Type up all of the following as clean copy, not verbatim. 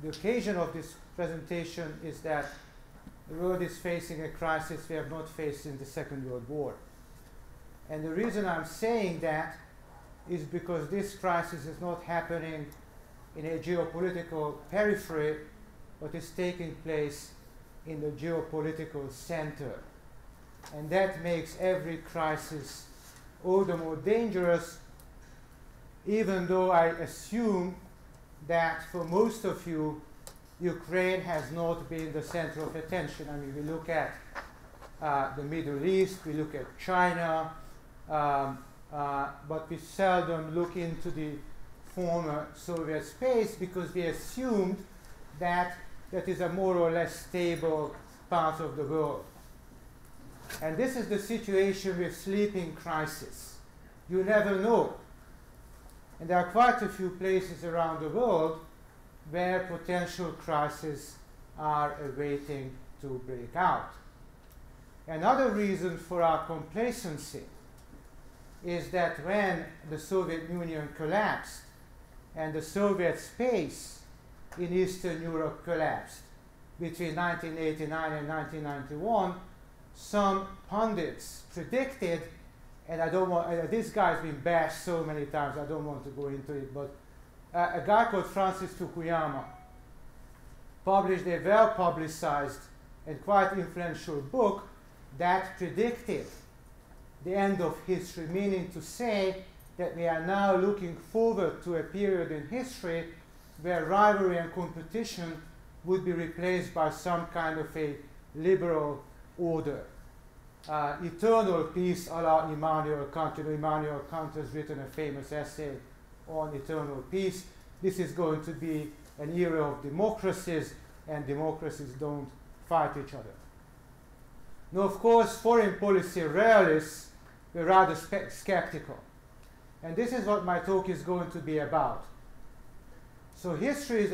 The occasion of this presentation is that the world is facing a crisis we have not faced since the Second World War. And the reason I'm saying that is because this crisis is not happening in a geopolitical periphery, but is taking place in the geopolitical center. And that makes every crisis all the more dangerous, even though I assume that for most of you, Ukraine has not been the center of attention. I mean, we look at the Middle East, we look at China, but we seldom look into the former Soviet space because we assumed that that is a more or less stable part of the world. And this is the situation with sleeping crisis. You never know. And there are quite a few places around the world where potential crises are awaiting to break out. Another reason for our complacency is that when the Soviet Union collapsed and the Soviet space in Eastern Europe collapsed between 1989 and 1991, some pundits predicted, and I don't want, this guy's been bashed so many times, I don't want to go into it, but a guy called Francis Fukuyama published a well-publicized and quite influential book that predicted the end of history, meaning to say that we are now looking forward to a period in history where rivalry and competition would be replaced by some kind of a liberal order. Eternal peace a la Immanuel Kant. Immanuel Kant has written a famous essay on eternal peace. This is going to be an era of democracies, and democracies don't fight each other. Now, of course, foreign policy realists were rather skeptical. And this is what my talk is going to be about. So history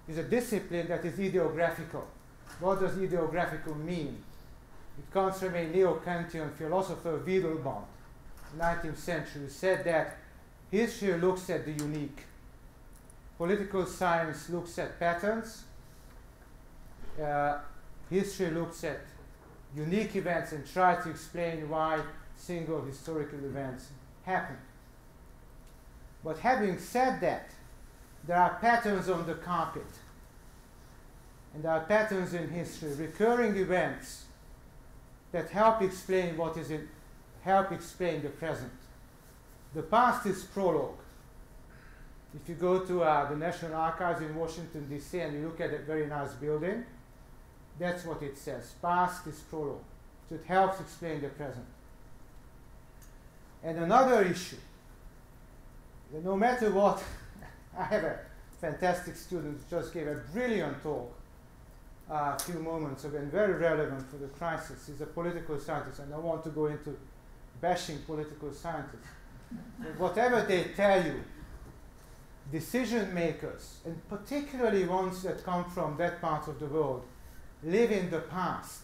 is a discipline that is ideographical. What does ideographical mean? It comes from a neo-Kantian philosopher, Wiedelband, in the 19th century, who said that history looks at the unique. Political science looks at patterns. History looks at unique events and tries to explain why single historical events happen. But having said that, there are patterns on the carpet. And there are patterns in history, recurring events that help explain help explain the present. The past is prologue. If you go to the National Archives in Washington, D.C., and you look at that very nice building, that's what it says. Past is prologue. So it helps explain the present. And another issue, no matter what, I have a fantastic student who just gave a brilliant talk a few moments ago, and very relevant for the crisis. He's a political scientist, and I want to go into bashing political scientists. But whatever they tell you, decision makers, and particularly ones that come from that part of the world, live in the past.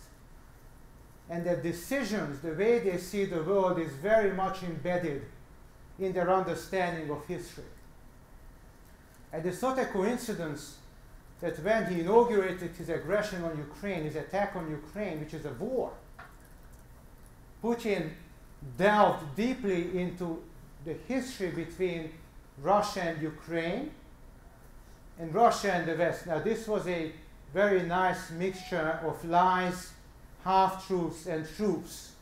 And their decisions, the way they see the world, is very much embedded in their understanding of history. And it's not a coincidence that when he inaugurated his aggression on Ukraine, his attack on Ukraine, which is a war, Putin delved deeply into the history between Russia and Ukraine, and Russia and the West. Now, this was a very nice mixture of lies, half-truths, and truths.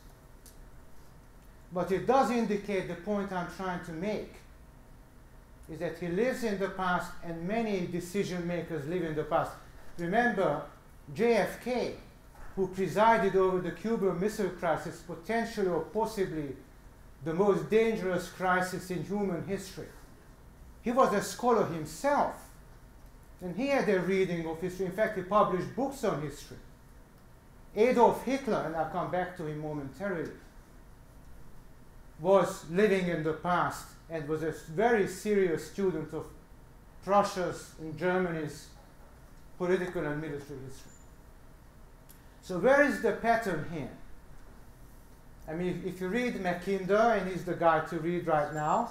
But it does indicate the point I'm trying to make, is that he lives in the past, and many decision makers live in the past. Remember, JFK, who presided over the Cuban Missile Crisis, potentially or possibly the most dangerous crisis in human history. He was a scholar himself, and he had a reading of history. In fact, he published books on history. Adolf Hitler, and I'll come back to him momentarily, was living in the past and was a very serious student of Prussia's and Germany's political and military history. So where is the pattern here? I mean, if you read Mackinder, and he's the guy to read right now,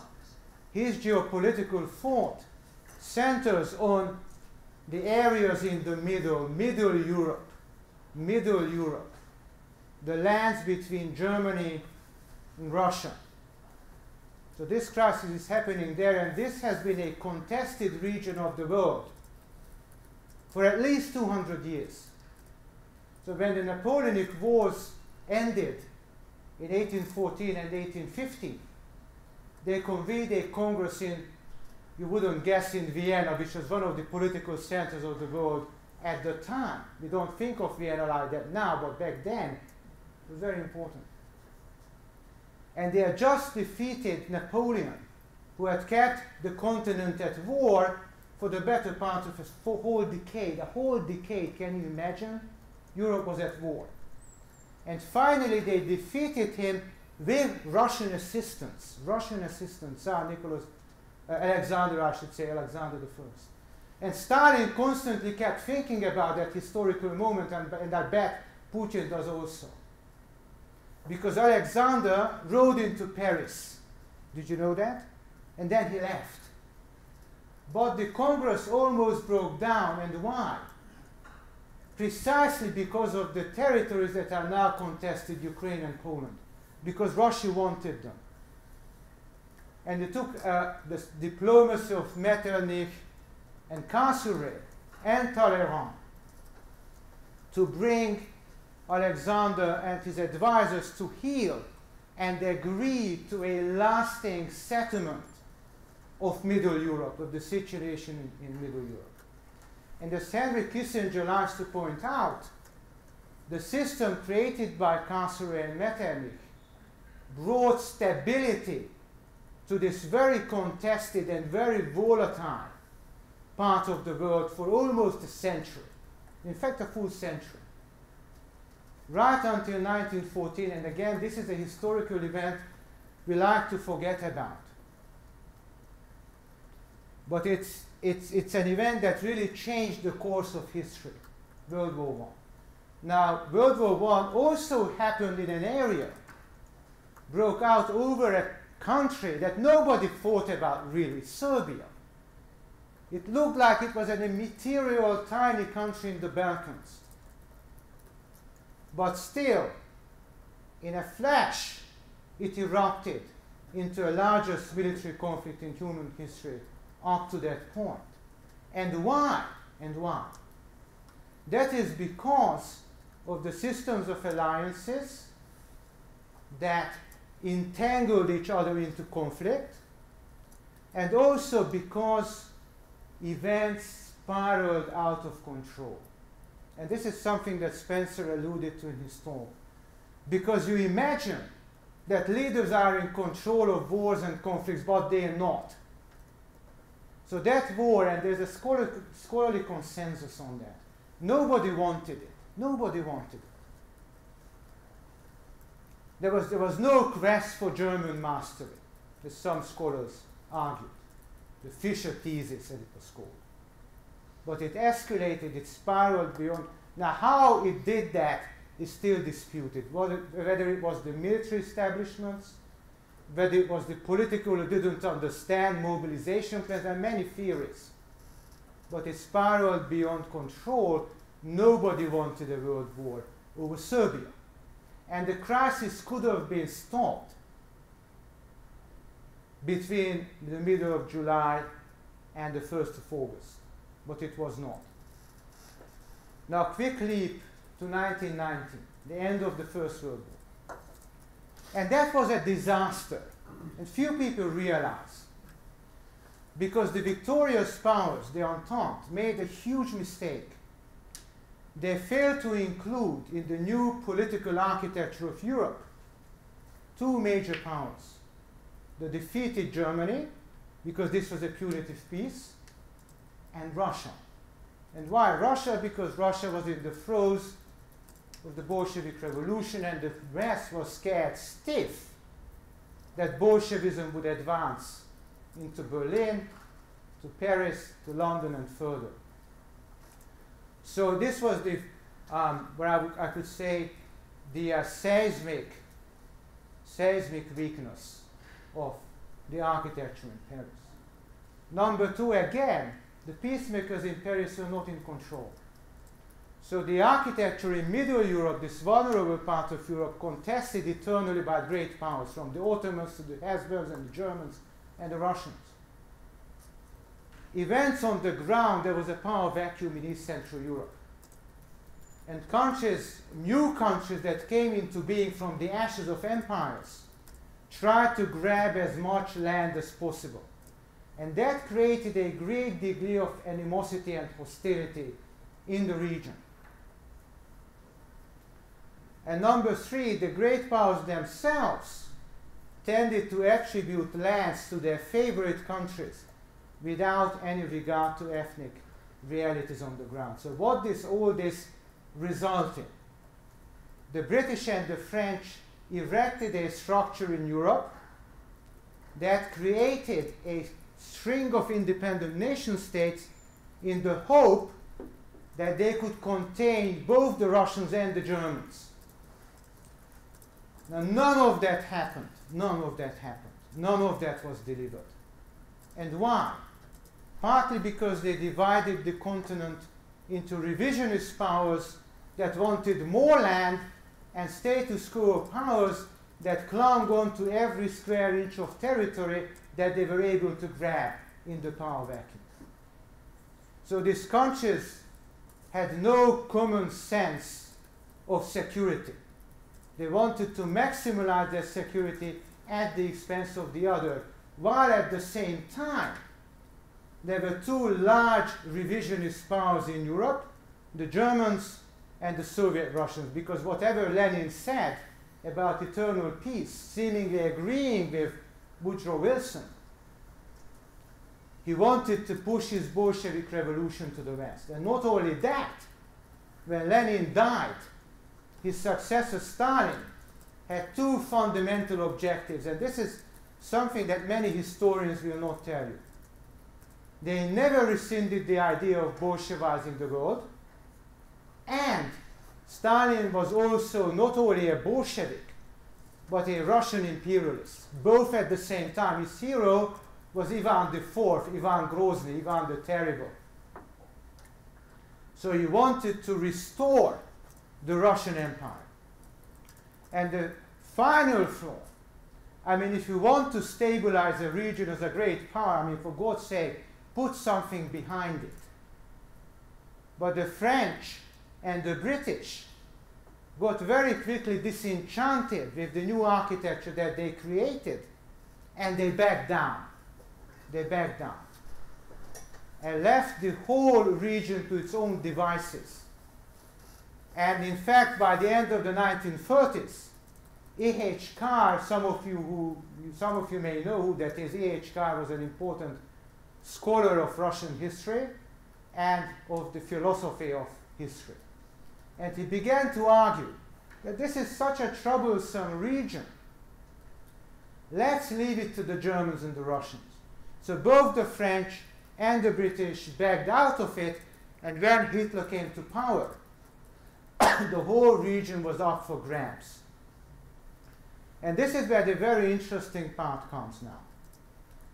his geopolitical thought centers on the areas in the Middle Europe, the lands between Germany and Russia. So this crisis is happening there, and this has been a contested region of the world for at least 200 years. So when the Napoleonic Wars ended in 1814 and 1815, they convened a congress in, you wouldn't guess, in Vienna, which was one of the political centers of the world at the time. We don't think of Vienna like that now, but back then it was very important. And they had just defeated Napoleon, who had kept the continent at war for the better part of a whole decade. A whole decade, can you imagine? Europe was at war. And finally they defeated him with Russian assistance. Tsar Alexander, I should say, Alexander I. And Stalin constantly kept thinking about that historical moment, and I bet Putin does also. Because Alexander rode into Paris. Did you know that? And then he left. But the Congress almost broke down, and why? Precisely because of the territories that are now contested, Ukraine and Poland. Because Russia wanted them. And it took the diplomacy of Metternich and Castlereagh and Talleyrand to bring Alexander and his advisors to heel and agree to a lasting settlement of Middle Europe, of the situation in Middle Europe. And as Henry Kissinger likes to point out, the system created by Castlereagh and Metternich brought stability to this very contested and very volatile part of the world for almost a century. In fact, a full century. Right until 1914, and again, this is a historical event we like to forget about. But it's an event that really changed the course of history, World War I. Now, World War I also happened in an area, broke out over a country that nobody thought about really, Serbia. It looked like it was an immaterial, tiny country in the Balkans. But still, in a flash, it erupted into the largest military conflict in human history up to that point. And why? That is because of the systems of alliances that entangled each other into conflict, and also because events spiraled out of control. And this is something that Spencer alluded to in his talk. Because you imagine that leaders are in control of wars and conflicts, but they are not. So that war, and there's a scholarly consensus on that, nobody wanted it. Nobody wanted it. There was no quest for German mastery, as some scholars argued. The Fischer thesis, as it was called. But it escalated, it spiraled beyond. Now, how it did that is still disputed. Whether it was the military establishments, whether it was the political who didn't understand mobilization plans, there are many theories. But it spiraled beyond control. Nobody wanted a world war over Serbia. And the crisis could have been stopped between the middle of July and the 1st of August. But it was not. Now, quick leap to 1919, the end of the First World War. And that was a disaster. And few people realize. Because the victorious powers, the Entente, made a huge mistake. They failed to include in the new political architecture of Europe two major powers. The defeated Germany, because this was a punitive peace, and Russia. And why Russia? Because Russia was in the throes of the Bolshevik Revolution, and the West was scared stiff that Bolshevism would advance into Berlin, to Paris, to London, and further. So this was the, where I could say, the seismic weakness of the architecture in Paris. Number two, again, the peacemakers in Paris were not in control. So the architecture in Middle Europe, this vulnerable part of Europe, contested eternally by great powers, from the Ottomans to the Habsburgs and the Germans and the Russians. Events on the ground, there was a power vacuum in East Central Europe. And countries, new countries that came into being from the ashes of empires, tried to grab as much land as possible. And that created a great degree of animosity and hostility in the region. And number three, the great powers themselves tended to attribute lands to their favorite countries without any regard to ethnic realities on the ground. So what all this resulted? The British and the French erected a structure in Europe that created a string of independent nation states in the hope that they could contain both the Russians and the Germans. Now, none of that happened. None of that happened. None of that was delivered. And why? Partly because they divided the continent into revisionist powers that wanted more land and status quo powers that clung on to every square inch of territory that they were able to grab in the power vacuum. So these countries had no common sense of security. They wanted to maximize their security at the expense of the other, while at the same time there were two large revisionist powers in Europe, the Germans and the Soviet Russians, because whatever Lenin said about eternal peace, seemingly agreeing with Woodrow Wilson, he wanted to push his Bolshevik revolution to the West. And not only that, when Lenin died, his successor Stalin had two fundamental objectives, and this is something that many historians will not tell you. They never rescinded the idea of Bolshevizing the world, and Stalin was also not only a Bolshevik, but a Russian imperialist, both at the same time. His hero was Ivan IV, Ivan Grozny, Ivan the Terrible. So he wanted to restore the Russian Empire. And the final flaw, I mean, if you want to stabilize a region as a great power, I mean, for God's sake, put something behind it. But the French and the British got very quickly disenchanted with the new architecture that they created, and they backed down. They backed down and left the whole region to its own devices. And in fact, by the end of the 1930s, E.H. Carr, some of you may know who that is. E.H. Carr was an important scholar of Russian history and of the philosophy of history. And he began to argue that this is such a troublesome region. Let's leave it to the Germans and the Russians. So both the French and the British backed out of it, and when Hitler came to power, the whole region was up for grabs. And this is where the very interesting part comes now.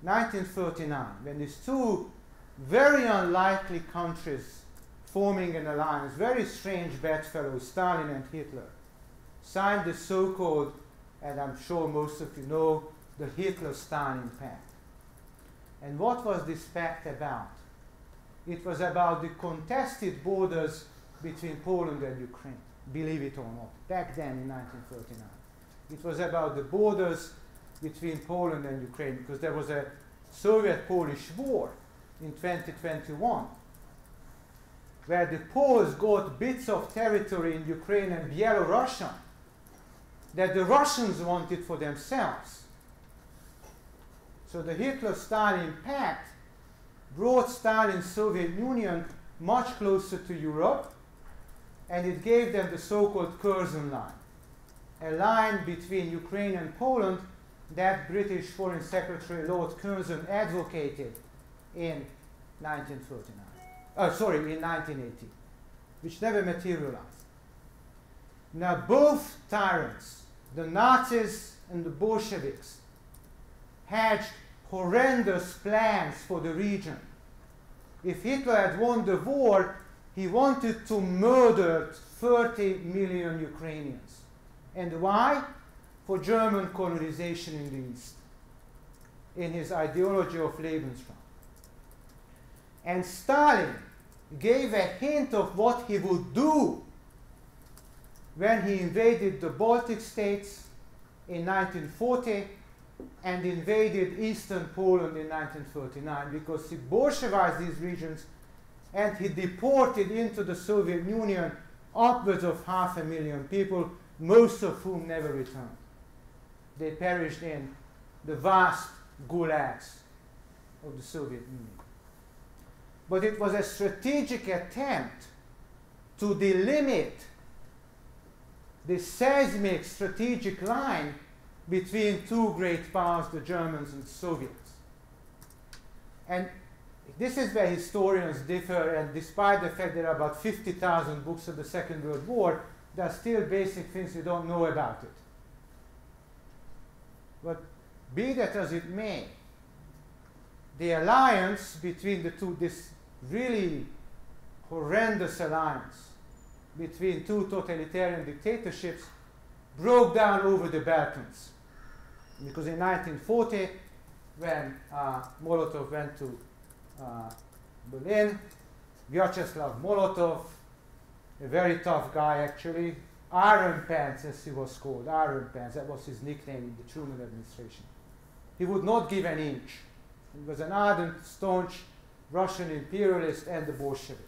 1939, when these two very unlikely countries forming an alliance, very strange bedfellows, Stalin and Hitler, signed the so-called, and I'm sure most of you know, the Hitler-Stalin Pact. And what was this pact about? It was about the contested borders between Poland and Ukraine, believe it or not, back then in 1939. It was about the borders between Poland and Ukraine, because there was a Soviet-Polish war in 2021, where the Poles got bits of territory in Ukraine and Belarus that the Russians wanted for themselves. So the Hitler-Stalin Pact brought Stalin's Soviet Union much closer to Europe, and it gave them the so-called Curzon line, a line between Ukraine and Poland that British Foreign Secretary Lord Curzon advocated in 1980, which never materialized. Now both tyrants, the Nazis and the Bolsheviks, hedged horrendous plans for the region. If Hitler had won the war, he wanted to murder 30 million Ukrainians. And why? For German colonization in the East, in his ideology of Lebensraum. And Stalin gave a hint of what he would do when he invaded the Baltic states in 1940 and invaded eastern Poland in 1939, because he Bolshevized these regions and he deported into the Soviet Union upwards of 500,000 people, most of whom never returned. They perished in the vast gulags of the Soviet Union. But it was a strategic attempt to delimit the seismic strategic line between two great powers, the Germans and the Soviets. And this is where historians differ, and despite the fact there are about 50,000 books of the Second World War, there are still basic things you don't know about it. But be that as it may, the alliance between the two, this really horrendous alliance between two totalitarian dictatorships, broke down over the Balkans. Because in 1940, when Molotov went to Berlin, Vyacheslav Molotov, a very tough guy actually, Iron Pants as he was called, Iron Pants, that was his nickname in the Truman administration. He would not give an inch. He was an ardent, staunch Russian imperialist and a Bolshevik.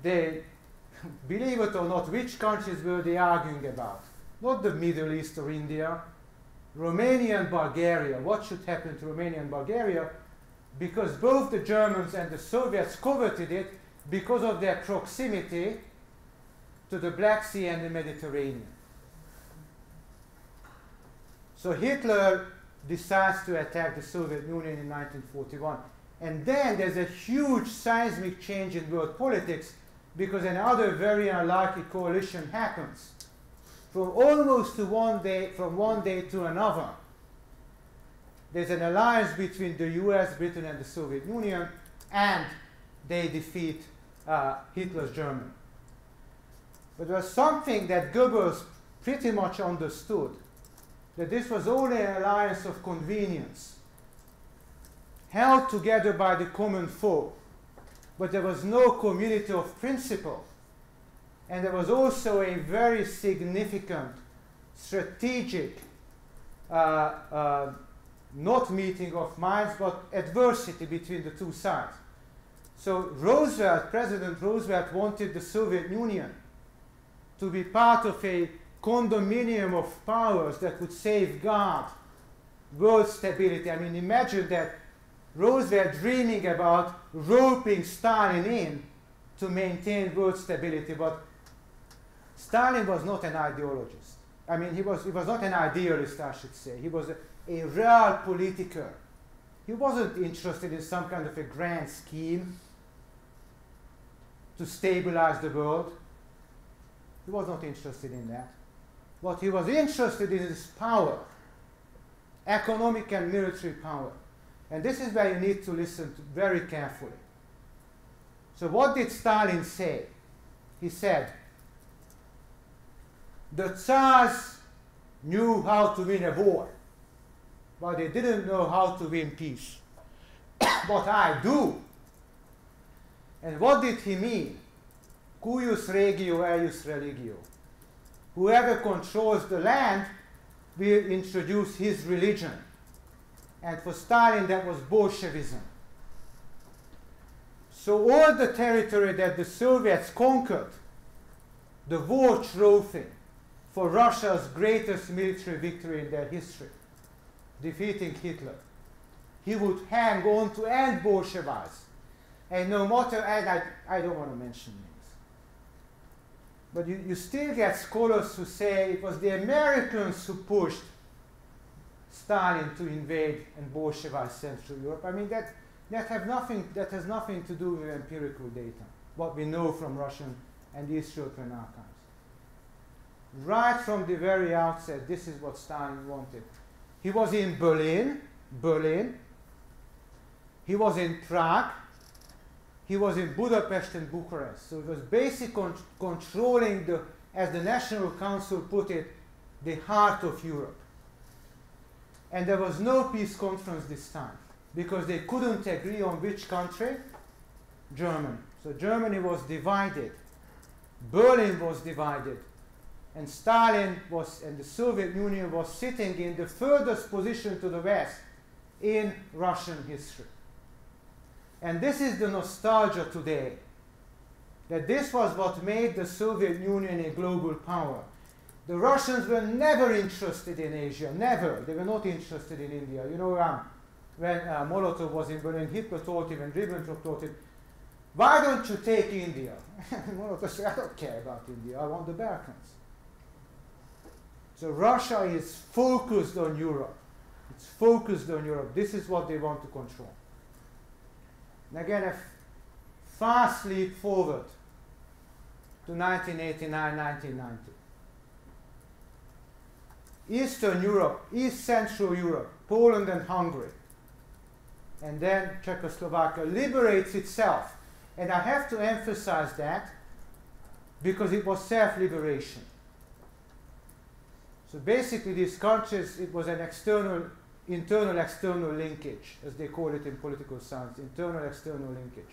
They, believe it or not, which countries were they arguing about? Not the Middle East or India, Romania and Bulgaria. What should happen to Romania and Bulgaria? Because both the Germans and the Soviets coveted it because of their proximity to the Black Sea and the Mediterranean. So Hitler decides to attack the Soviet Union in 1941. And then there's a huge seismic change in world politics, because another very unlikely coalition happens. From one day to another, there's an alliance between the US, Britain, and the Soviet Union, and they defeat Hitler's Germany. But there was something that Goebbels pretty much understood, that this was only an alliance of convenience, held together by the common foe, but there was no community of principle. And there was also a very significant strategic, not meeting of minds, but adversity between the two sides. So President Roosevelt wanted the Soviet Union to be part of a condominium of powers that would safeguard world stability. I mean, imagine that Roosevelt dreaming about roping Stalin in to maintain world stability, but Stalin was not an ideologist. I mean, he was not an idealist, I should say. He was a real politiker. He wasn't interested in some kind of a grand scheme to stabilize the world. He was not interested in that. What he was interested in is power, economic and military power. And this is where you need to listen to very carefully. So what did Stalin say? He said, the Tsars knew how to win a war, but they didn't know how to win peace. But I do. And what did he mean? Cuius regio eius religio. Whoever controls the land will introduce his religion. And for Stalin, that was Bolshevism. So all the territory that the Soviets conquered, the war trophy for Russia's greatest military victory in their history, defeating Hitler, he would hang on to and Bolshevize. And no matter, and I don't want to mention names, but you still get scholars who say it was the Americans who pushed Stalin to invade and Bolshevize Central Europe. I mean, that has nothing to do with empirical data, what we know from Russian and East European archives. Right from the very outset, this is what Stalin wanted. He was in Berlin Berlin, he was in Prague, he was in Budapest and Bucharest. So it was basically controlling, as the National Council put it, the heart of Europe. And there was no peace conference this time, because they couldn't agree on which country? Germany. So Germany was divided, Berlin was divided, and Stalin was, and the Soviet Union was sitting in the furthest position to the west in Russian history. And this is the nostalgia today, that this was what made the Soviet Union a global power. The Russians were never interested in Asia, never. They were not interested in India. You know, when Molotov was in Berlin, Hitler told him and Ribbentrop told him, why don't you take India? Molotov said, I don't care about India, I want the Balkans. So Russia is focused on Europe. It's focused on Europe. This is what they want to control. And again, a fast leap forward to 1989, 1990. Eastern Europe, East Central Europe, Poland and Hungary, and then Czechoslovakia liberates itself. And I have to emphasize that because it was self-liberation. So basically these countries, it was an internal-external linkage, as they call it in political science, internal-external linkage.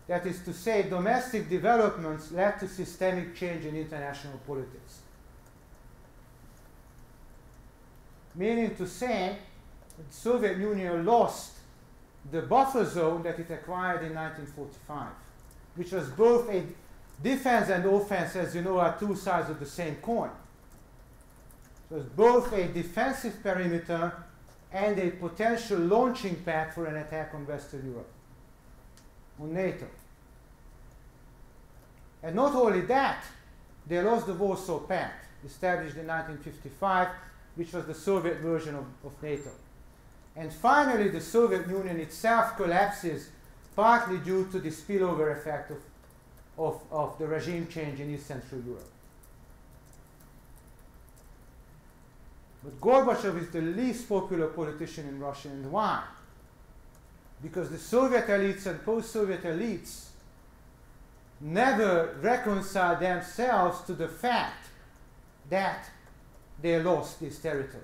That is to say, domestic developments led to systemic change in international politics. Meaning to say, the Soviet Union lost the buffer zone that it acquired in 1945, which was both a defense and offense, as you know, are two sides of the same coin. So it's both a defensive perimeter and a potential launching pad for an attack on Western Europe, on NATO. And not only that, they lost the Warsaw Pact, established in 1955, which was the Soviet version of NATO. And finally, the Soviet Union itself collapses, partly due to the spillover effect of the regime change in East Central Europe. But Gorbachev is the least popular politician in Russia, and why? Because the Soviet elites and post-Soviet elites never reconciled themselves to the fact that they lost this territory.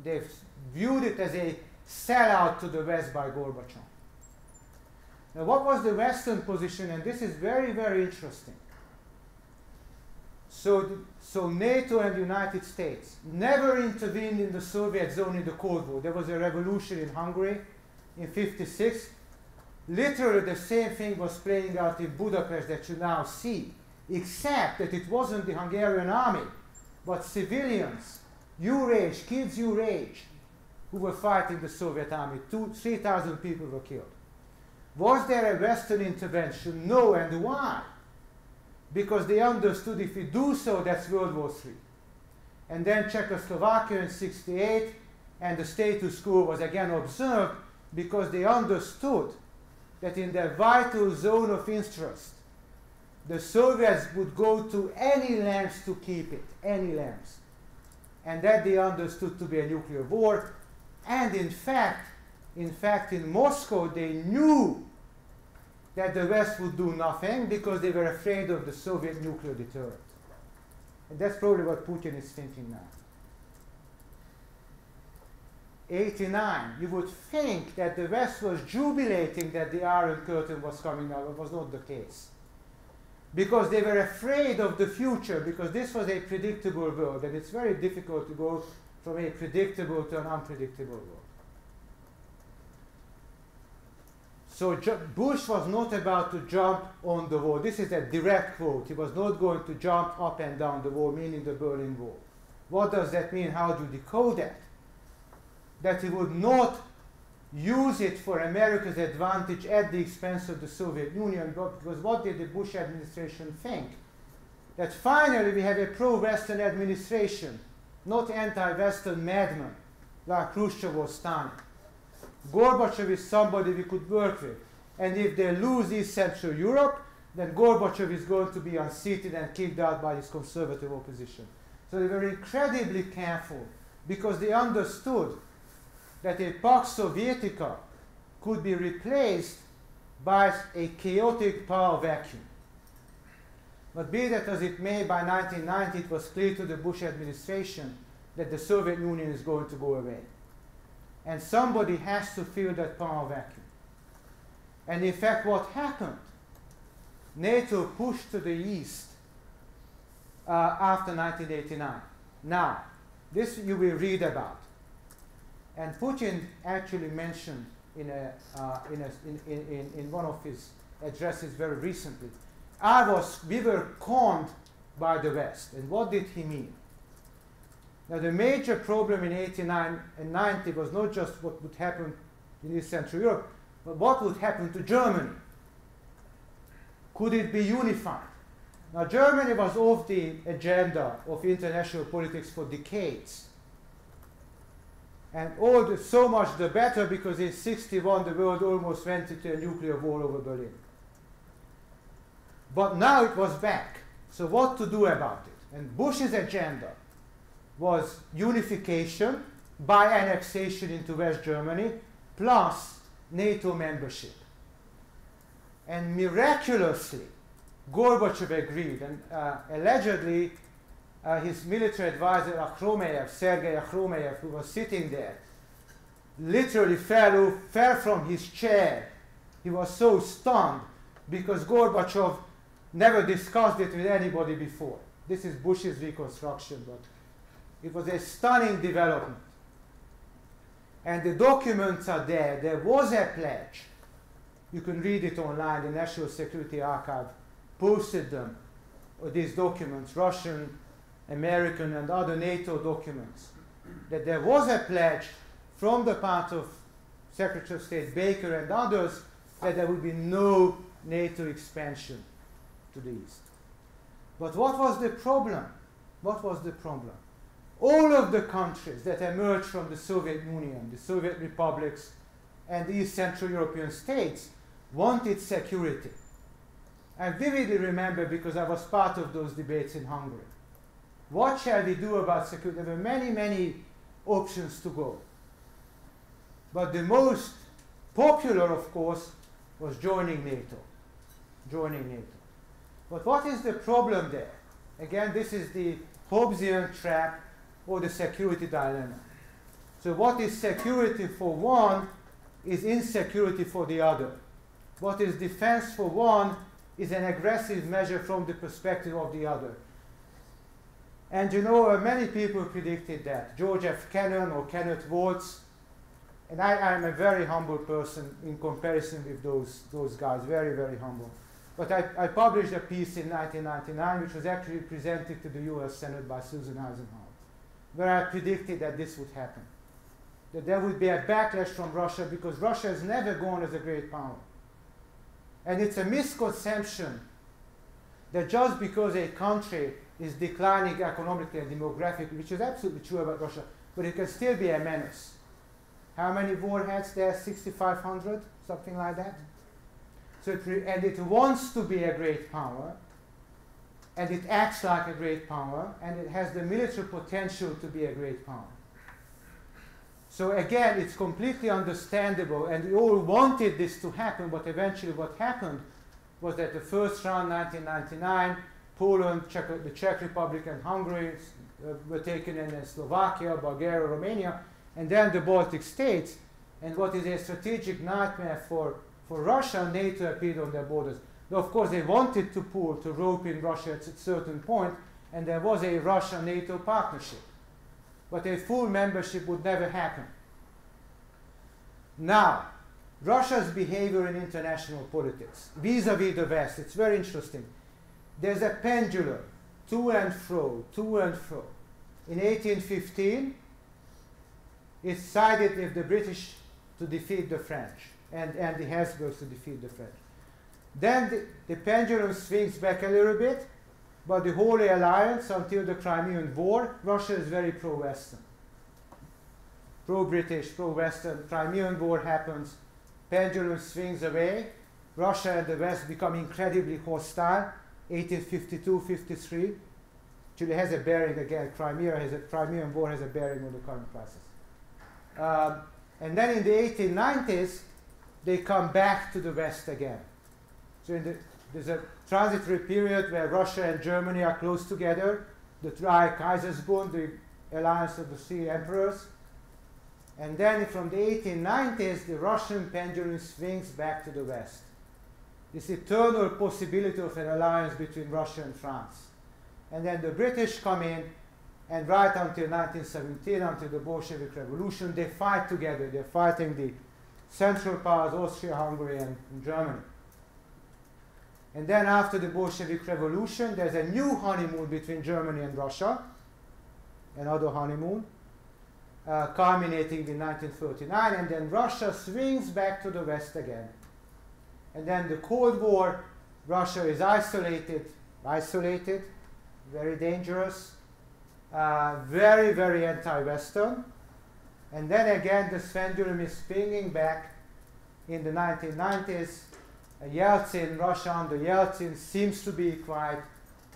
They viewed it as a sellout to the West by Gorbachev. Now, what was the Western position? And this is very, very interesting. So NATO and the United States never intervened in the Soviet zone in the Cold War. There was a revolution in Hungary in '56. Literally the same thing was playing out in Budapest that you now see, except that it wasn't the Hungarian army, but civilians, your age, kids your age, who were fighting the Soviet army. 3,000 people were killed. Was there a Western intervention? No, and why? Because they understood if we do so, that's World War III. And then Czechoslovakia in '68, and the status quo was again observed because they understood that in their vital zone of interest, the Soviets would go to any lengths to keep it, any lengths. And that they understood to be a nuclear war. And in fact, in Moscow, they knew that the West would do nothing because they were afraid of the Soviet nuclear deterrent. And that's probably what Putin is thinking now. '89, you would think that the West was jubilating that the Iron Curtain was coming out. It was not the case. Because they were afraid of the future, because this was a predictable world, and it's very difficult to go from a predictable to an unpredictable world. So Bush was not about to jump on the wall. This is a direct quote. He was not going to jump up and down the wall, meaning the Berlin Wall. What does that mean? How do you decode that? That he would not use it for America's advantage at the expense of the Soviet Union, because what did the Bush administration think? That finally we have a pro-Western administration, not anti-Western madmen like Khrushchev or Stalin. Gorbachev is somebody we could work with. And if they lose East Central Europe, then Gorbachev is going to be unseated and kicked out by his conservative opposition. So they were incredibly careful because they understood that a Pax Sovietica could be replaced by a chaotic power vacuum. But be that as it may, by 1990 it was clear to the Bush administration that the Soviet Union is going to go away. And somebody has to fill that power vacuum. And in fact, what happened? NATO pushed to the east after 1989. Now, this you will read about. And Putin actually mentioned in one of his addresses very recently, we were conned by the West. And what did he mean? Now, the major problem in 89 and 90 was not just what would happen in East Central Europe, but what would happen to Germany. Could it be unified? Now, Germany was off the agenda of international politics for decades. And so much the better, because in 1961 the world almost went into a nuclear war over Berlin. But now it was back. So what to do about it? And Bush's agenda was unification by annexation into West Germany, plus NATO membership. And miraculously, Gorbachev agreed, and allegedly his military advisor Sergei Akhromeyev, who was sitting there, literally fell from his chair. He was so stunned because Gorbachev never discussed it with anybody before. This is Bush's reconstruction, but it was a stunning development. And the documents are there. There was a pledge. You can read it online. The National Security Archive posted them, these documents, Russian, American, and other NATO documents, that there was a pledge from the part of Secretary of State Baker and others that there would be no NATO expansion to the east. But what was the problem? What was the problem? All of the countries that emerged from the Soviet Union, the Soviet republics, and the East Central European states wanted security. I vividly remember, because I was part of those debates in Hungary. What shall we do about security? There were many, many options to go. But the most popular, of course, was joining NATO. Joining NATO. But what is the problem there? Again, this is the Hobbesian trap or the security dilemma. So what is security for one is insecurity for the other. What is defense for one is an aggressive measure from the perspective of the other. And you know, many people predicted that. George F. Kennan or Kenneth Waltz. And I am a very humble person in comparison with those guys, very, very humble. But I published a piece in 1999, which was actually presented to the US Senate by Susan Eisenhower, where I predicted that this would happen. That there would be a backlash from Russia, because Russia has never gone as a great power. And it's a misconception that just because a country is declining economically and demographically, which is absolutely true about Russia, but it can still be a menace. How many warheads there? 6,500? Something like that? So it wants to be a great power, and it acts like a great power, and it has the military potential to be a great power. So again, it's completely understandable, and we all wanted this to happen, but eventually what happened was that the first round, 1999, Poland, the Czech Republic, and Hungary were taken in, and Slovakia, Bulgaria, Romania, and then the Baltic states. And what is a strategic nightmare for Russia, NATO appeared on their borders. Now, of course, they wanted to rope in Russia at a certain point, and there was a Russia-NATO partnership. But a full membership would never happen. Now, Russia's behavior in international politics, vis-a-vis the West, it's very interesting. There's a pendulum, to and fro, to and fro. In 1815, it sided with the British to defeat the French, and the Habsburgs to defeat the French. Then the pendulum swings back a little bit, but the Holy Alliance, until the Crimean War, Russia is very pro-Western. Pro-British, pro-Western. Crimean War happens, pendulum swings away, Russia and the West become incredibly hostile, 1852-53. Actually has a bearing again, Crimean War has a bearing on the current crisis. And then in the 1890s, they come back to the West again. So there's a transitory period where Russia and Germany are close together, the Dreikaisersbund, the alliance of the three emperors. And then from the 1890s, the Russian pendulum swings back to the West. This eternal possibility of an alliance between Russia and France. And then the British come in, and right until 1917, until the Bolshevik Revolution, they fight together. They're fighting the Central Powers, Austria-Hungary, and Germany. And then after the Bolshevik Revolution, there's a new honeymoon between Germany and Russia, another honeymoon, culminating in 1939, and then Russia swings back to the West again. And then the Cold War, Russia is isolated, very dangerous, very, very anti-Western. And then again, the pendulum is swinging back in the 1990s. Yeltsin, Russia under Yeltsin seems to be quite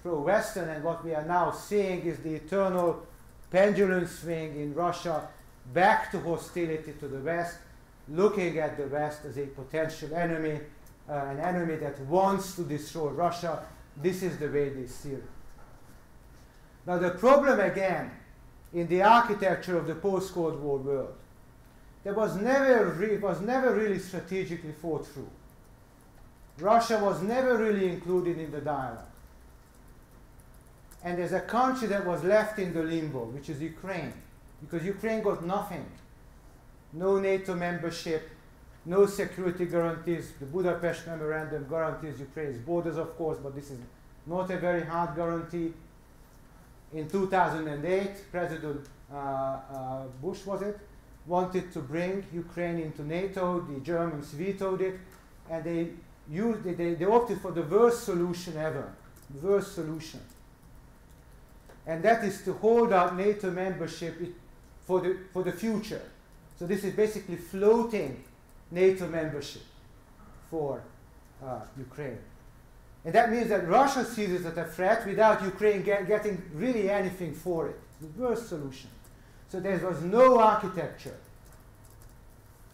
pro-Western, and what we are now seeing is the eternal pendulum swing in Russia back to hostility to the West, looking at the West as a potential enemy, an enemy that wants to destroy Russia. This is the way they see it. Now the problem again in the architecture of the post-Cold War world, it was never really strategically thought through. Russia was never really included in the dialogue. And there's a country that was left in the limbo, which is Ukraine, because Ukraine got nothing. No NATO membership, no security guarantees. The Budapest Memorandum guarantees Ukraine's borders, of course, but this is not a very hard guarantee. In 2008, President Bush, wanted to bring Ukraine into NATO. The Germans vetoed it, and they opted for the worst solution ever, the worst solution. And that is to hold out NATO membership for the future. So this is basically floating NATO membership for Ukraine. And that means that Russia sees it as a threat without Ukraine getting really anything for it. The worst solution. So there was no architecture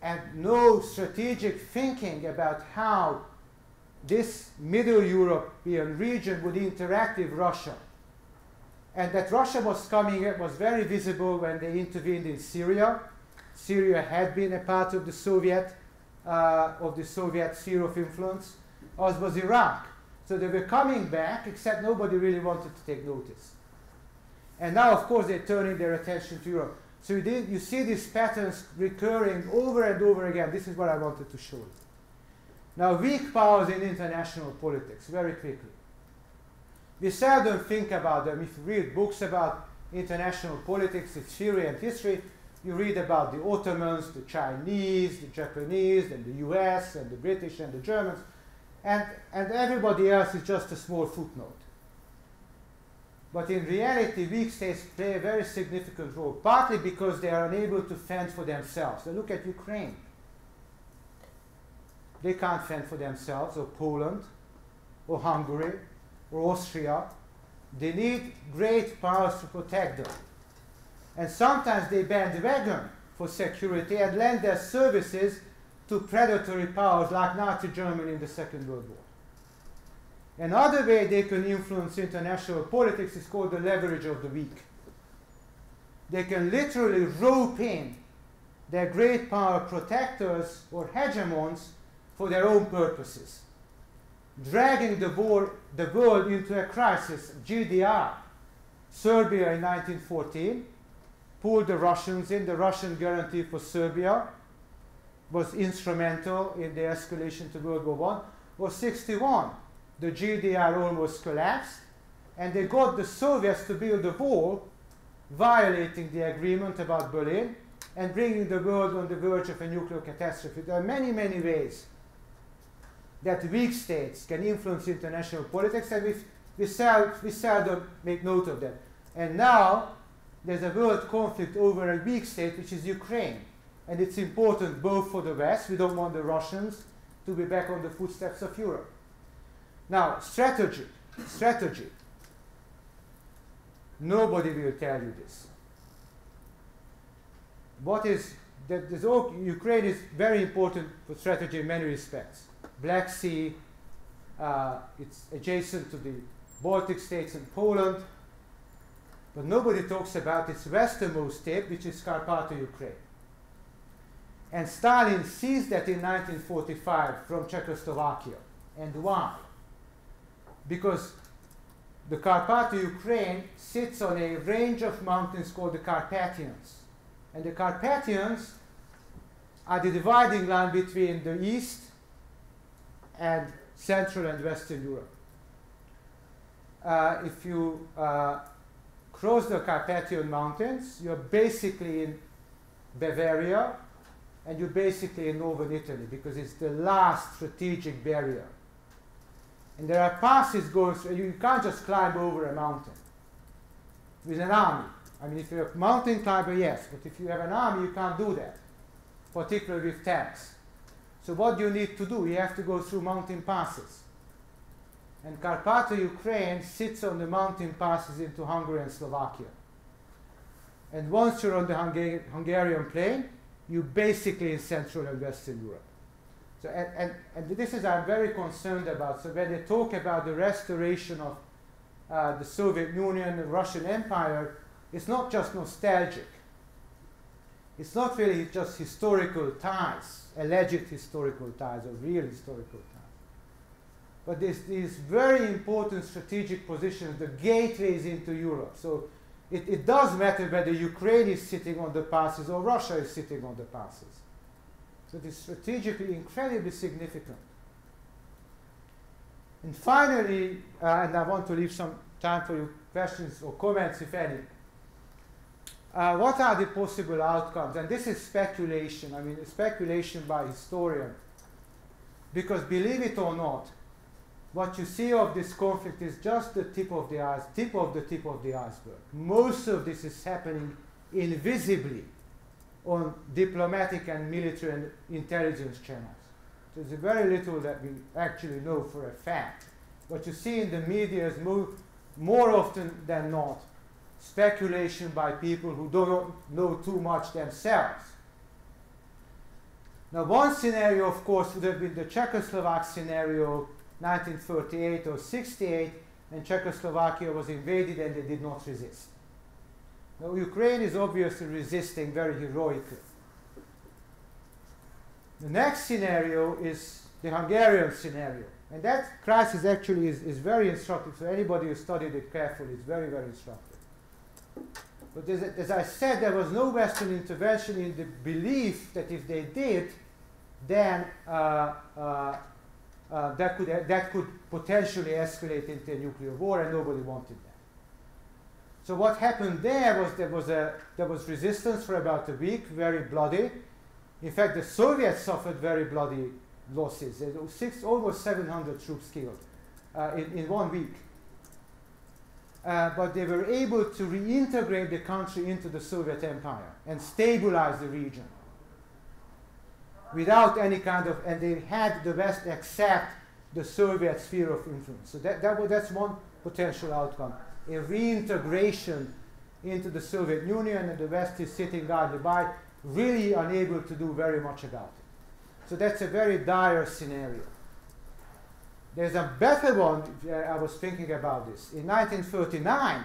and no strategic thinking about how this Middle European region would interact with Russia. And that Russia was coming up was very visible when they intervened in Syria. Syria had been a part of the Soviet sphere of influence, as was Iraq. So they were coming back, except nobody really wanted to take notice. And now, of course, they're turning their attention to Europe. So you see these patterns recurring over and over again. This is what I wanted to show you. Now, weak powers in international politics, very quickly. We seldom think about them. If you read books about international politics, its theory and history, you read about the Ottomans, the Chinese, the Japanese, and the US, and the British, and the Germans, and everybody else is just a small footnote. But in reality, weak states play a very significant role, partly because they are unable to fend for themselves. So look at Ukraine. They can't fend for themselves, or Poland, or Hungary, or Austria. They need great powers to protect them. And sometimes they bandwagon for security and lend their services to predatory powers like Nazi Germany in the Second World War. Another way they can influence international politics is called the leverage of the weak. They can literally rope in their great power protectors or hegemons for their own purposes, dragging the world into a crisis. GDR, Serbia in 1914, pulled the Russians in. The Russian guarantee for Serbia was instrumental in the escalation to World War I. Was 61. The GDR almost collapsed, and they got the Soviets to build a wall, violating the agreement about Berlin, and bringing the world on the verge of a nuclear catastrophe. There are many, many ways that weak states can influence international politics, and we seldom make note of that. And now, there's a world conflict over a weak state, which is Ukraine. And it's important both for the West. We don't want the Russians to be back on the footsteps of Europe. Now, strategy. Nobody will tell you this. What is that Ukraine is very important for strategy in many respects. Black Sea, it's adjacent to the Baltic states and Poland, but nobody talks about its westernmost tip, which is Carpatho Ukraine. And Stalin seized that in 1945 from Czechoslovakia. And why? Because the Carpatho Ukraine sits on a range of mountains called the Carpathians. And the Carpathians are the dividing line between the East and Central and Western Europe. If you cross the Carpathian Mountains, you're basically in Bavaria, and you're basically in northern Italy, because it's the last strategic barrier. And there are passes going through. You can't just climb over a mountain with an army. I mean, if you're a mountain climber, yes, but if you have an army, you can't do that, particularly with tanks. So what do you need to do? You have to go through mountain passes. And Carpatho Ukraine sits on the mountain passes into Hungary and Slovakia. And once you're on the Hungarian plain, you're basically in Central and Western Europe. So, and this is I'm very concerned about. So when they talk about the restoration of the Soviet Union, the Russian Empire, it's not just nostalgic. It's not really just historical ties, alleged historical ties or real historical ties. But there's these very important strategic positions, the gateways into Europe. So it does matter whether Ukraine is sitting on the passes or Russia is sitting on the passes. So it is strategically incredibly significant. And finally, and I want to leave some time for your questions or comments, if any. What are the possible outcomes? And this is speculation. I mean, speculation by historians. Because believe it or not, what you see of this conflict is just the tip of the iceberg. Most of this is happening invisibly on diplomatic and military and intelligence channels. There's very little that we actually know for a fact. What you see in the media is more often than not speculation by people who don't know too much themselves. Now, one scenario, of course, would have been the Czechoslovak scenario, 1938 or 68, and Czechoslovakia was invaded and they did not resist. Now, Ukraine is obviously resisting very heroically. The next scenario is the Hungarian scenario. And that crisis actually is very instructive. So anybody who studied it carefully is very, very instructive. But as I said, there was no Western intervention in the belief that if they did, then that could potentially escalate into a nuclear war, and nobody wanted that. So what happened there was there was resistance for about a week, very bloody. In fact, the Soviets suffered very bloody losses. There were almost 700 troops killed in 1 week. But they were able to reintegrate the country into the Soviet Empire and stabilize the region without any kind of, and they had the West accept the Soviet sphere of influence. So that's one potential outcome, a reintegration into the Soviet Union, and the West is sitting idly by, really unable to do very much about it. So that's a very dire scenario. There's a better one. I was thinking about this. In 1939,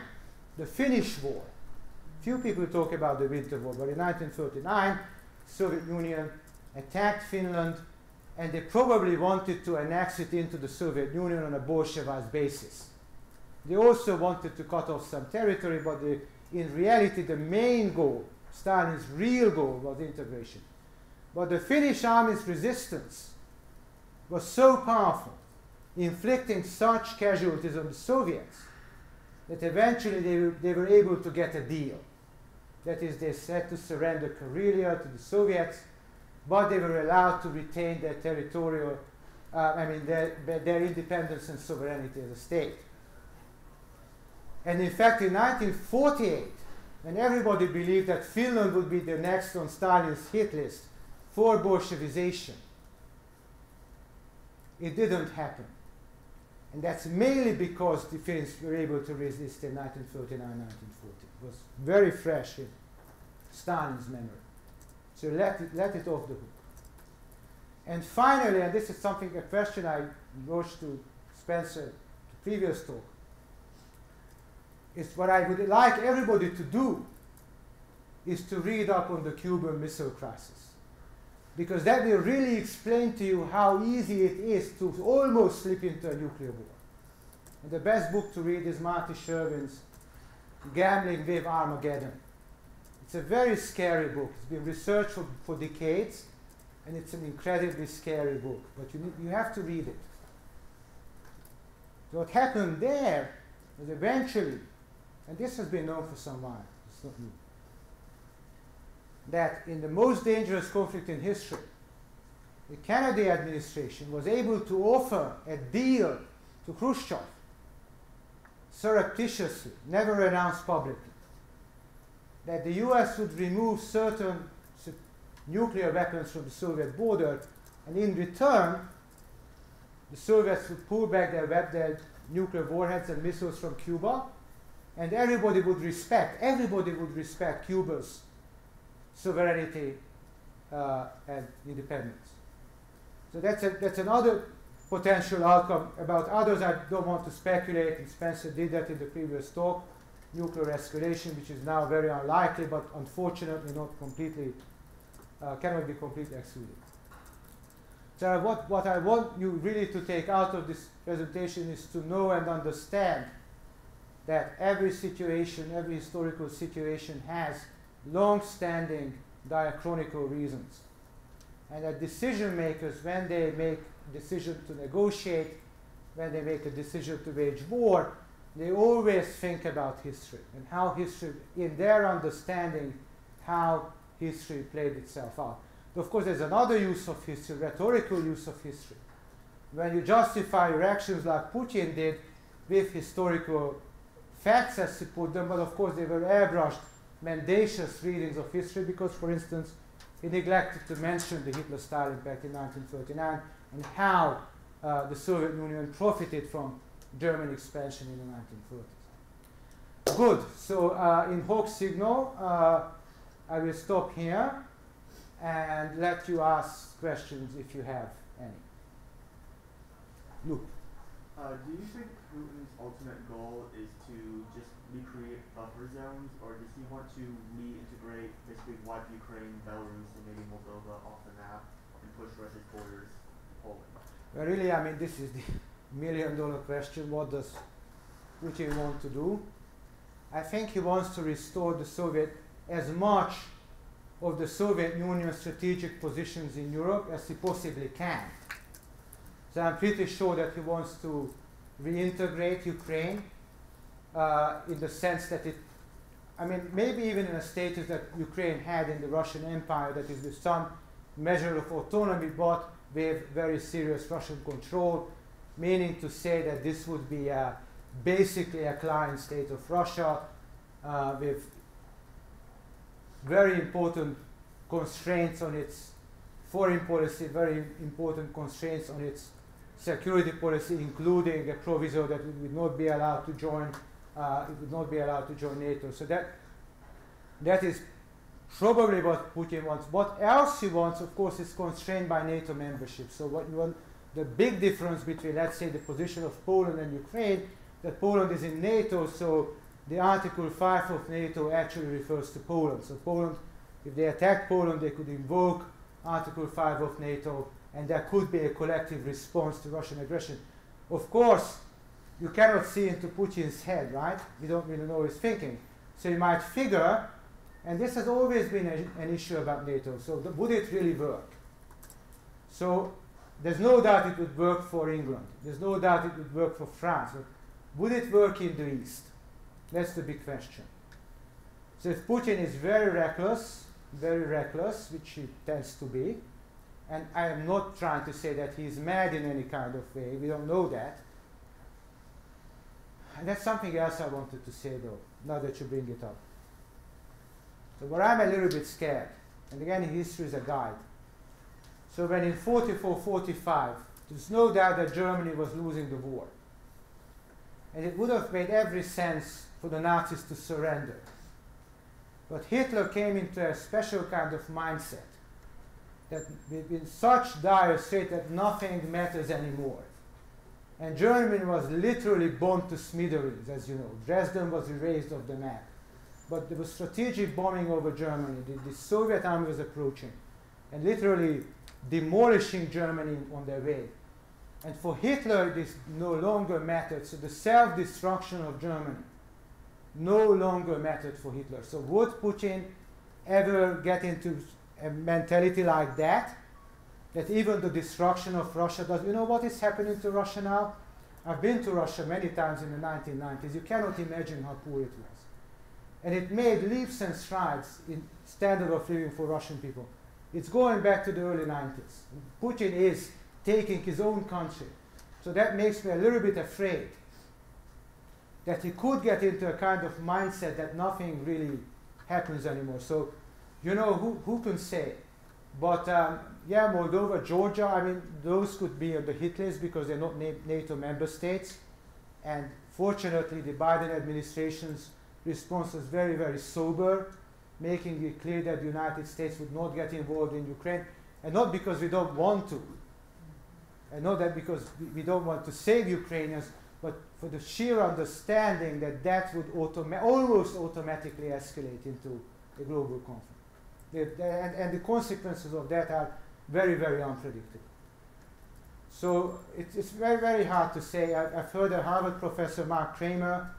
the Finnish War. Few people talk about the Winter War, but in 1939, Soviet Union attacked Finland, and they probably wanted to annex it into the Soviet Union on a Bolshevik basis. They also wanted to cut off some territory, but in reality, the main goal, Stalin's real goal, was integration. But the Finnish army's resistance was so powerful, inflicting such casualties on the Soviets, that eventually they were able to get a deal. That is, they said to surrender Karelia to the Soviets, but they were allowed to retain their territorial, their independence and sovereignty as a state. And in fact, in 1948, when everybody believed that Finland would be the next on Stalin's hit list for Bolshevization, it didn't happen. And that's mainly because the Finns were able to resist in 1939, 1940. It was very fresh in Stalin's memory. So let it off the hook. And finally, and this is something, a question I wrote to Spencer, the previous talk, is what I would like everybody to do is to read up on the Cuban Missile Crisis. Because that will really explain to you how easy it is to almost slip into a nuclear war. And the best book to read is Marty Sherwin's Gambling with Armageddon. It's a very scary book. It's been researched for decades, and it's an incredibly scary book. But you have to read it. So what happened there was eventually, and this has been known for some while, it's not new, that in the most dangerous conflict in history, the Kennedy administration was able to offer a deal to Khrushchev surreptitiously, never announced publicly, that the US would remove certain nuclear weapons from the Soviet border, and in return, the Soviets would pull back their nuclear warheads and missiles from Cuba, and everybody would respect Cuba's sovereignty and independence. So that's another potential outcome. About others, I don't want to speculate, and Spencer did that in the previous talk. Nuclear escalation, which is now very unlikely, but unfortunately not completely, cannot be completely excluded. So what I want you really to take out of this presentation is to know and understand that every situation, every historical situation has long-standing diachronical reasons. And that decision makers, when they make a decision to negotiate, when they make a decision to wage war, they always think about history and how history, in their understanding, how history played itself out. But of course, there's another use of history, rhetorical use of history. When you justify your actions like Putin did with historical facts, as he put them, but of course they were airbrushed, mendacious readings of history, because, for instance, he neglected to mention the Hitler-Stalin Pact in 1939 and how the Soviet Union profited from German expansion in the 1930s. Good. So in Hawk Signal, I will stop here and let you ask questions if you have any. Luke. Do you think Putin's ultimate goal is to just recreate buffer zones, or does he want to reintegrate, basically wipe Ukraine, Belarus, and maybe Moldova off the map and push Russia's borders to Poland? Well, really, I mean, this is the million-dollar question. What does Putin want to do? I think he wants to restore as much of the Soviet Union's strategic positions in Europe as he possibly can. So I'm pretty sure that he wants to reintegrate Ukraine in the sense that maybe even in a status that Ukraine had in the Russian Empire, that is with some measure of autonomy, but with very serious Russian control, meaning to say that this would be basically a client state of Russia with very important constraints on its foreign policy, very important constraints on its security policy, including a proviso that it would not be allowed to join. NATO. So that is probably what Putin wants. What else he wants, of course, is constrained by NATO membership. So what you want, the big difference between, let's say, the position of Poland and Ukraine, that Poland is in NATO, so the Article 5 of NATO actually refers to Poland. So Poland, if they attack Poland, they could invoke Article 5 of NATO, and there could be a collective response to Russian aggression. Of course, you cannot see into Putin's head, right? You don't really know his thinking. So you might figure, and this has always been an issue about NATO, so would it really work? So there's no doubt it would work for England. There's no doubt it would work for France. But would it work in the East? That's the big question. So if Putin is very reckless, which he tends to be, and I am not trying to say that he's mad in any kind of way, we don't know that. And that's something else I wanted to say, though, now that you bring it up. So where I'm a little bit scared, and again, history is a guide. So when in 44-45, there's no doubt that Germany was losing the war. And it would have made every sense for the Nazis to surrender. But Hitler came into a special kind of mindset that in such dire state that nothing matters anymore. And Germany was literally bombed to smithereens, as you know. Dresden was erased off the map. But there was strategic bombing over Germany. The Soviet army was approaching and literally demolishing Germany on their way. And for Hitler, this no longer mattered. So the self-destruction of Germany no longer mattered for Hitler. So would Putin ever get into a mentality like that? That even the destruction of Russia does. You know what is happening to Russia now? I've been to Russia many times in the 1990s. You cannot imagine how poor it was. And it made leaps and strides in standard of living for Russian people. It's going back to the early 90s. Putin is taking his own country. So that makes me a little bit afraid that he could get into a kind of mindset that nothing really happens anymore. So, you know, who can say? But yeah, Moldova, Georgia, I mean, those could be on the hit list because they're not NATO member states. And fortunately, the Biden administration's response was very, very sober, making it clear that the United States would not get involved in Ukraine. And not because we don't want to. And not that because we don't want to save Ukrainians, but for the sheer understanding that that would almost automatically escalate into a global conflict. And the consequences of that are very, very unpredictable. So it's very, very hard to say. I've heard a Harvard professor, Mark Kramer,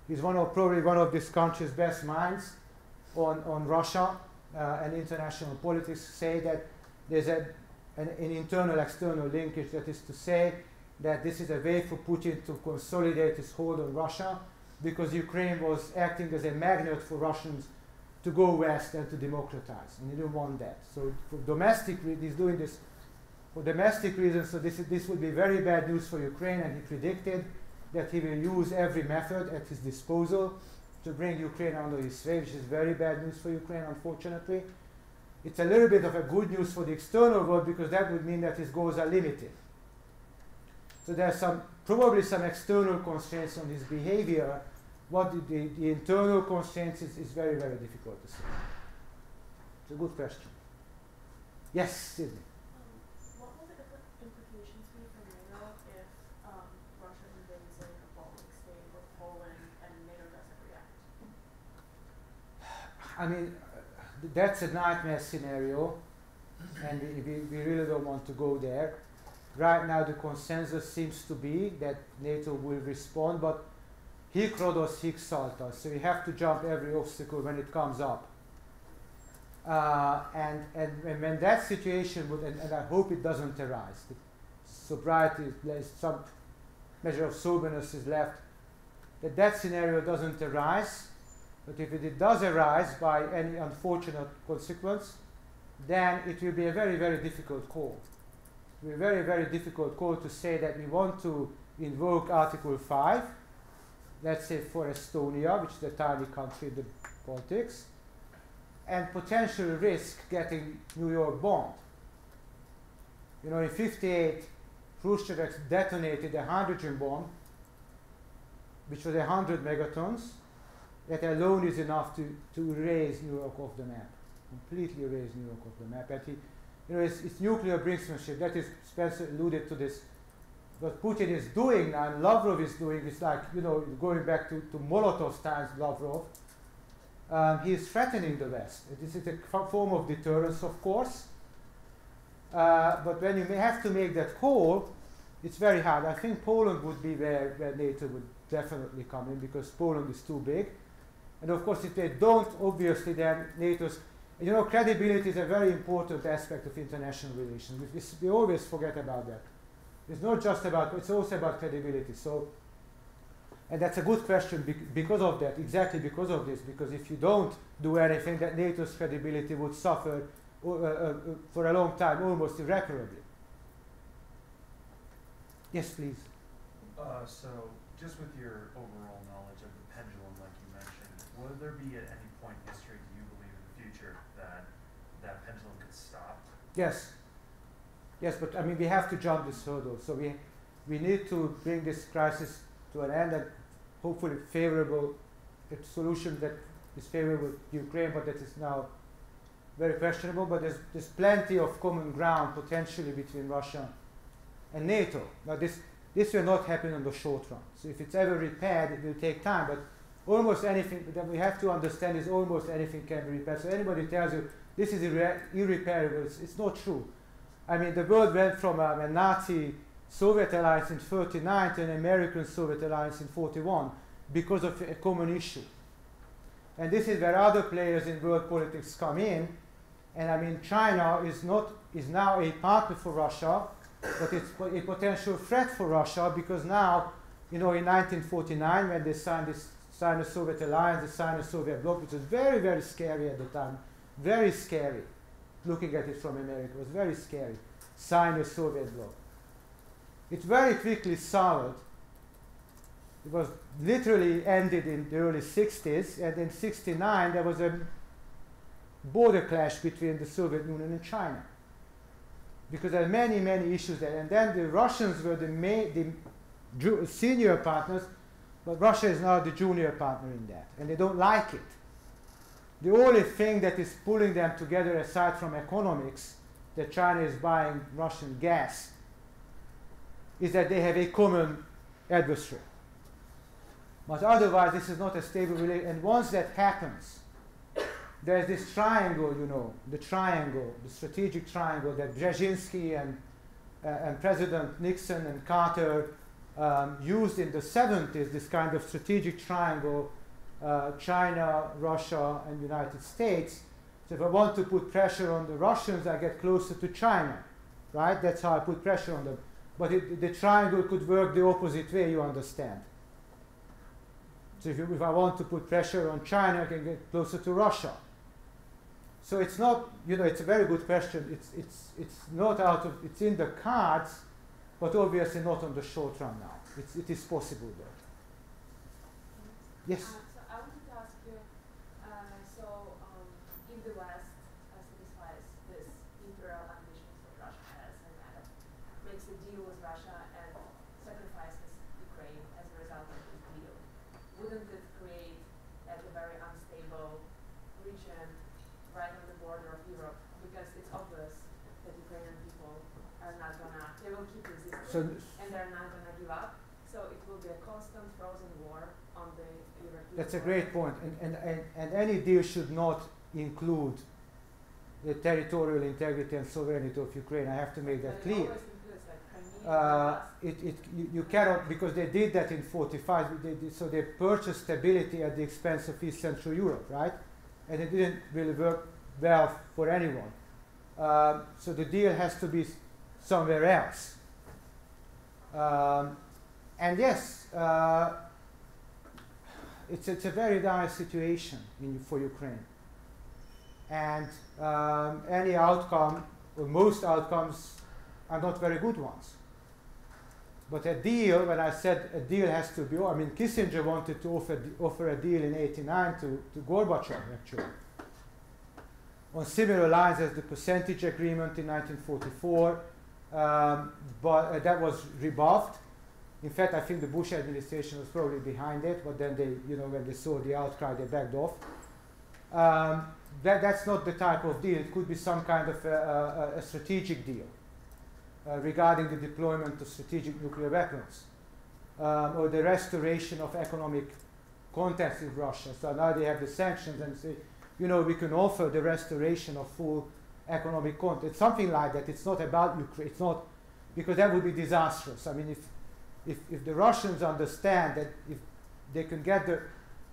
he's probably one of this country's best minds on Russia and international politics, say that there's an internal-external linkage, that is to say that this is a way for Putin to consolidate his hold on Russia because Ukraine was acting as a magnet for Russians to go west and to democratize, and he didn't want that. So for domestic he's doing this for domestic reasons, so this would be very bad news for Ukraine, and he predicted that he will use every method at his disposal to bring Ukraine under his sway, which is very bad news for Ukraine, unfortunately. It's a little bit of a good news for the external world because that would mean that his goals are limited. So there's probably some external constraints on his behavior. What the internal constraints is very, very difficult to say. It's a good question. Yes, Sydney. What will the implications be for NATO if Russia invades a Baltic state or Poland and NATO doesn't react? I mean, that's a nightmare scenario, and we really don't want to go there. Right now, the consensus seems to be that NATO will respond, but hic Rhodos, hic Salta, so we have to jump every obstacle when it comes up. And when that situation would, and I hope it doesn't arise, sobriety, some measure of soberness is left, that scenario doesn't arise. But if it does arise by any unfortunate consequence, then it will be a very, very difficult call. It will be a very, very difficult call to say that we want to invoke Article 5, let's say for Estonia, which is a tiny country in the Baltics, and potentially risk getting New York bombed. You know, in 1958, Khrushchev detonated a hydrogen bomb, which was 100 megatons. That alone is enough to erase New York off the map, completely erase New York off the map. And it's nuclear brinksmanship. That is, Spencer alluded to this. What Putin is doing now, and Lavrov is doing, is like, you know, going back to Molotov's times, Lavrov. He is threatening the West. This is a form of deterrence, of course. But when you have to make that call, it's very hard. I think Poland would be where NATO would definitely come in because Poland is too big. And of course, if they don't, obviously, then NATO's, you know, credibility is a very important aspect of international relations. We always forget about that. It's not just about, it's also about credibility. So, and that's a good question because of that, exactly because of this, because if you don't do anything, that NATO's credibility would suffer for a long time, almost irreparably. Yes, please. So, just with your overall knowledge of the pendulum, like you mentioned, will there be at any point in history, do you believe in the future, that that pendulum could stop? Yes. Yes, but I mean, we have to jump this hurdle. So we need to bring this crisis to an end and hopefully favorable solution that is favorable to Ukraine, but that is now very questionable. But there's plenty of common ground potentially between Russia and NATO. Now this will not happen in the short run. So if it's ever repaired, it will take time. But almost anything that we have to understand is almost anything can be repaired. So anybody tells you this is irreparable, it's not true. I mean, the world went from a Nazi Soviet alliance in 1939 to an American Soviet alliance in 1941 because of a common issue. And this is where other players in world politics come in. And I mean, China is now a partner for Russia, but it's a potential threat for Russia because now, you know, in 1949 when they signed the Soviet alliance, they signed the Soviet bloc, which was very, very scary at the time, very scary. Looking at it from America, it was very scary. Signed the Soviet bloc. It very quickly soured. It was literally ended in the early 60s, and in 69 there was a border clash between the Soviet Union and China. Because there are many, many issues there. And then the Russians were the senior partners, but Russia is now the junior partner in that, and they don't like it. The only thing that is pulling them together, aside from economics, that China is buying Russian gas, is that they have a common adversary. But otherwise, this is not a stable relationship. And once that happens, there's this triangle, you know, the strategic triangle that Brzezinski and President Nixon and Carter used in the 70s, this kind of strategic triangle, China, Russia, and United States. So if I want to put pressure on the Russians, I get closer to China, right? That's how I put pressure on them. But the triangle could work the opposite way, you understand. So if I want to put pressure on China, I can get closer to Russia. So it's not, you know, it's a very good question. It's not out of, it's in the cards, but obviously not on the short run now. It is possible though. Yes? So I wanted to ask you, if the West satisfies this imperial ambitions that Russia has and kind of makes a deal with Russia and sacrifices Ukraine as a result of this deal, wouldn't it create like a very unstable region right on the border of Europe? Because it's obvious that Ukrainian people are not gonna, they will keep resisting and they're not gonna give up. So it will be a constant frozen war on the European. That's a great point. And any deal should not include the territorial integrity and sovereignty of Ukraine. I have to make that clear. You cannot, because they did that in 1945, so they purchased stability at the expense of East Central Europe, right? And it didn't really work well for anyone. So the deal has to be somewhere else. And yes, it's a very dire situation for Ukraine. And any outcome, or most outcomes, are not very good ones. But a deal, when I said a deal has to be, I mean, Kissinger wanted to offer a deal in 1989 to Gorbachev, actually, on similar lines as the percentage agreement in 1944, but that was rebuffed. In fact, I think the Bush administration was probably behind it, but then they, you know, when they saw the outcry, they backed off. That's not the type of deal. It could be some kind of a strategic deal regarding the deployment of strategic nuclear weapons or the restoration of economic contacts with Russia. So now they have the sanctions and say, you know, we can offer the restoration of full economic contact. Something like that. It's not about Ukraine. It's not, because that would be disastrous. I mean, if the Russians understand that if they can get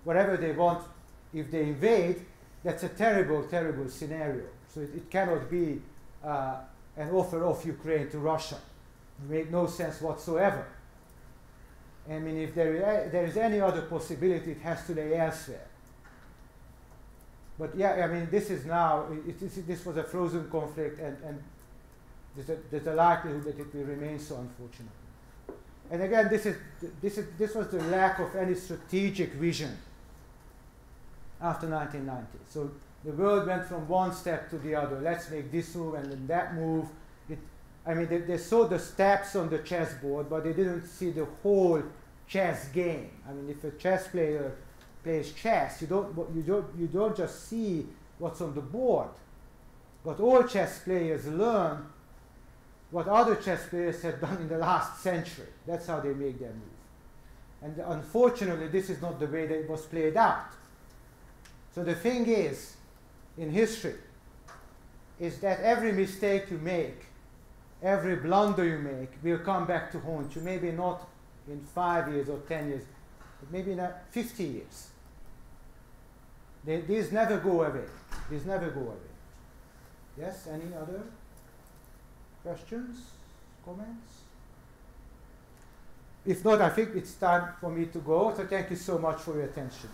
whatever they want if they invade, that's a terrible, terrible scenario. So it cannot be an offer of Ukraine to Russia. It makes no sense whatsoever. I mean, if there is any other possibility, it has to lay elsewhere. But yeah, I mean, this is now, this was a frozen conflict, and there's a likelihood that it will remain so, unfortunately. And again, this was the lack of any strategic vision after 1990. So the world went from one step to the other. Let's make this move and then that move. I mean, they saw the steps on the chessboard, but they didn't see the whole chess game. I mean, if a chess player plays chess, you don't just see what's on the board, but all chess players learn what other chess players have done in the last century. That's how they make their move. And unfortunately, this is not the way that it was played out. So the thing is, in history, is that every mistake you make, every blunder you make will come back to haunt you. Maybe not in 5 years or 10 years, but maybe in 50 years. These never go away. These never go away. Yes, any other questions, comments? If not, I think it's time for me to go. So thank you so much for your attention.